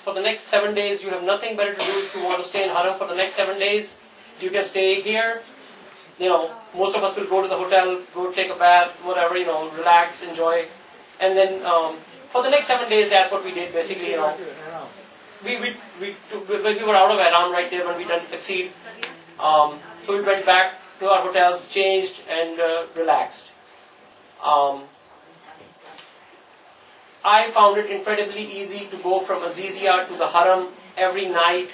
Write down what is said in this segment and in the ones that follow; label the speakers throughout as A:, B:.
A: for the next 7 days, you have nothing better to do if you want to stay in Haram for the next 7 days. You can stay here. Most of us will go to the hotel, go take a bath, whatever, relax, enjoy. And then for the next 7 days, that's what we did basically, when we were out of Iran right there when we done Taxir. So we went back to our hotels, changed and relaxed. I found it incredibly easy to go from Azizia to the Haram every night.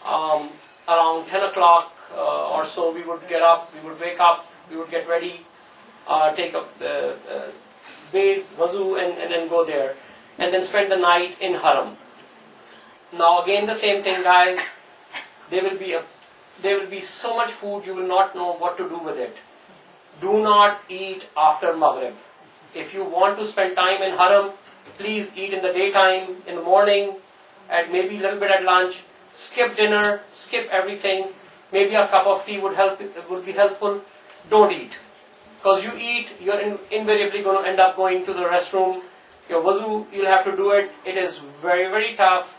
A: Around 10 o'clock or so, we would get up, we would wake up, we would get ready, take a bathe, wuzu, and then go there. And then spend the night in Haram. Now again the same thing, guys. There will be so much food, you will not know what to do with it. Do not eat after Maghrib. If you want to spend time in Haram, please eat in the daytime, in the morning, and maybe a little bit at lunch. Skip dinner, skip everything. Maybe a cup of tea would be helpful. Don't eat. Because you eat, you're invariably going to end up going to the restroom. Your wuzu, you'll have to do it. It is very, very tough.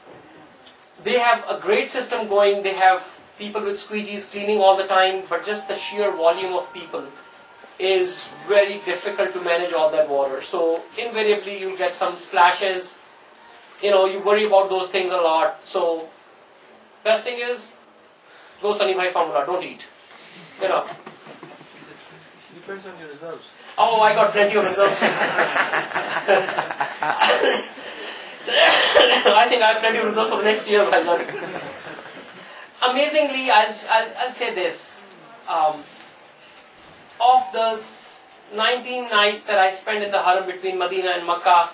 A: They have a great system going. They have people with squeegees cleaning all the time, but just the sheer volume of people is very difficult to manage all that water. So invariably you'll get some splashes. You worry about those things a lot. So best thing is, go Sunny Bhai formula, don't eat.
B: Depends on your reserves.
A: Oh, I got plenty of reserves. I think I have plenty of reserves for the next year, Bhaijan. Amazingly, I'll say this. Of the 19 nights that I spent in the Haram between Medina and Makkah,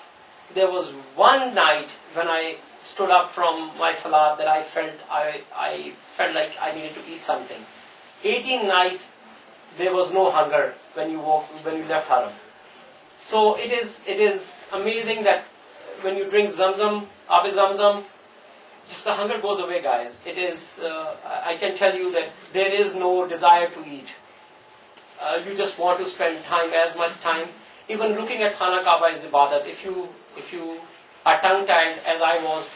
A: there was one night when I stood up from my salat that I felt like I needed to eat something. 18 nights there was no hunger when you left Haram. So it is amazing that when you drink Zamzam, Ab Zamzam, just the hunger goes away, guys. It is I can tell you that there is no desire to eat. You just want to spend time, as much time. Even looking at Khana Kaaba is ibadat. If you are tongue-tied, as I was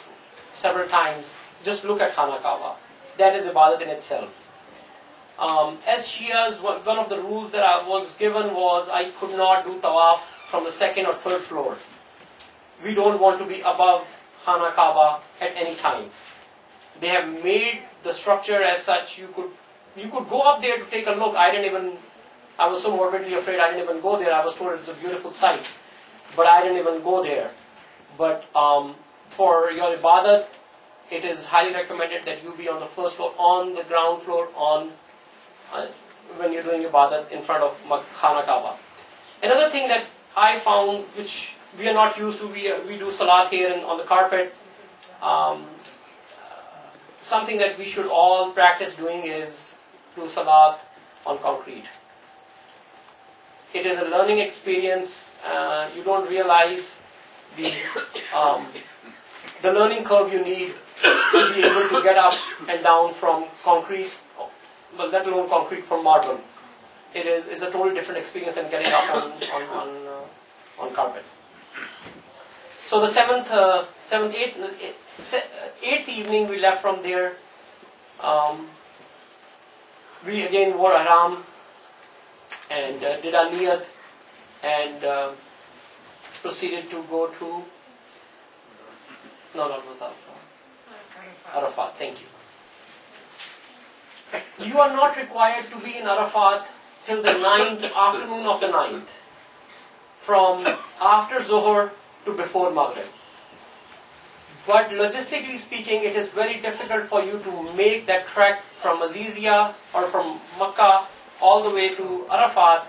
A: several times, just look at Khana Kaaba. That is ibadat in itself. As Shias, one of the rules that I was given was I could not do tawaf from the second or third floor. We don't want to be above Khana Kaaba at any time. They have made the structure as such. You could go up there to take a look. I was so morbidly afraid I didn't even go there. I was told it's a beautiful sight, but I didn't even go there. But for your ibadat, it is highly recommended that you be on the first floor, on the ground floor, when you're doing ibadat in front of Khana Kaaba. Another thing that I found, which we are not used to, we do salat here on the carpet. Something that we should all practice doing is do salat on concrete. It is a learning experience. You don't realize the learning curve you need to be able to get up and down from concrete, well, let alone concrete from marble. It's a totally different experience than getting up on carpet. So the eighth evening we left from there. We again wore ihram and did our niyat and proceeded to go to Arafat. Thank you. You are not required to be in Arafat till the afternoon of the 9th. From after Zohar to before Maghrib. But logistically speaking, it is very difficult for you to make that trek from Azizia or from Makkah all the way to Arafat,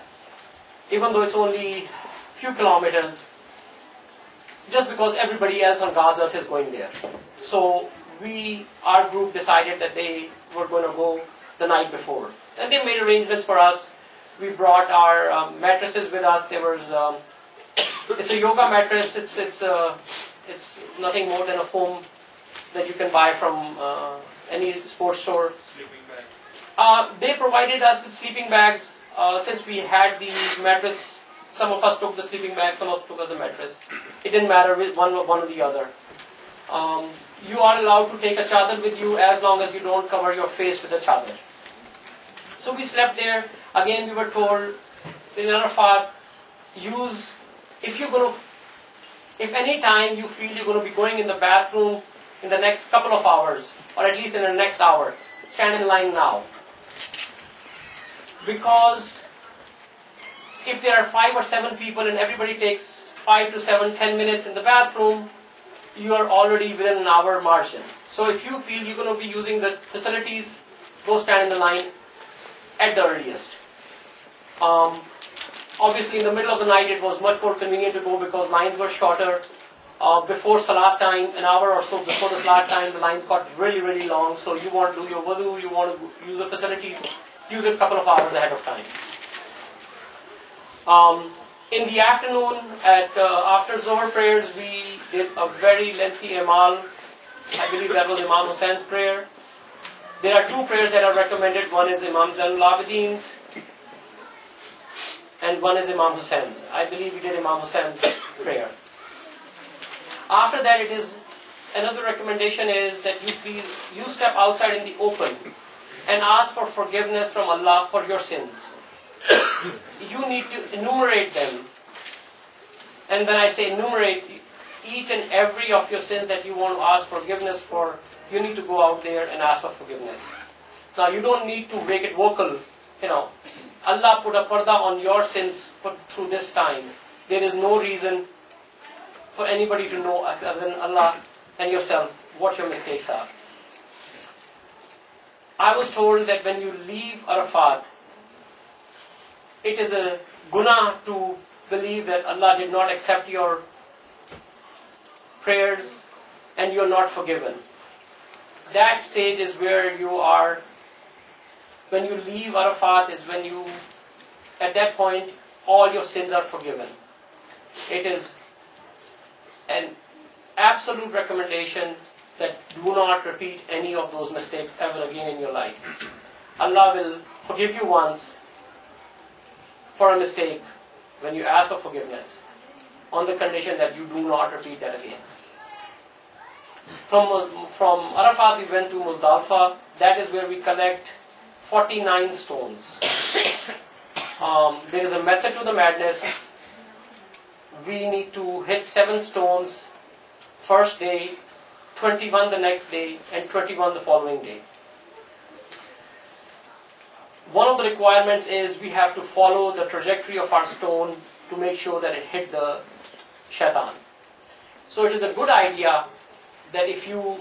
A: even though it's only few kilometers, just because everybody else on God's earth is going there. So our group decided that they were going to go the night before. And they made arrangements for us. We brought our mattresses with us. It's a yoga mattress. It's nothing more than a foam that you can buy from any sports store.
B: Sleeping bag.
A: They provided us with sleeping bags. Since we had the mattress, some of us took the sleeping bag, some of us took the mattress. It didn't matter with one or the other. you are allowed to take a chadar with you as long as you don't cover your face with the chadar. So we slept there. Again, we were told in Arafat, if any time you feel you're going to be going in the bathroom in the next couple of hours, or at least in the next hour, stand in line now. Because if there are 5 or 7 people and everybody takes 5 to 7, 10 minutes in the bathroom, you are already within an hour margin. So if you feel you're going to be using the facilities, go stand in the line at the earliest. Obviously in the middle of the night it was much more convenient to go because lines were shorter. Before Salat time, an hour or so before the Salat time, the lines got really, really long. So you want to do your wudu, you want to use the facilities, use it a couple of hours ahead of time. In the afternoon, after Zohar prayers, we did a very lengthy Amal. I believe that was Imam Hussein's prayer. There are 2 prayers that are recommended. One is Imam Zainul Abidin's and one is Imam Hussein's. I believe we did Imam Hussein's prayer. After that, another recommendation is that you step outside in the open and ask for forgiveness from Allah for your sins. You need to enumerate them. And when I say enumerate, each and every of your sins that you want to ask forgiveness for, you need to go out there and ask for forgiveness. Now you don't need to make it vocal. Allah put a parda on your sins through this time. There is no reason for anybody to know other than Allah and yourself what your mistakes are. I was told that when you leave Arafat, it is a guna to believe that Allah did not accept your prayers and you are not forgiven. That stage is where you are. When you leave Arafat is when at that point, all your sins are forgiven. It is an absolute recommendation that do not repeat any of those mistakes ever again in your life. Allah will forgive you once for a mistake when you ask for forgiveness, on the condition that you do not repeat that again. From Arafat we went to Muzdalifah. That is where we collect 49 stones. There is a method to the madness. We need to hit 7 stones first day, 21 the next day, and 21 the following day. One of the requirements is we have to follow the trajectory of our stone to make sure that it hit the shaitan. So it is a good idea that if you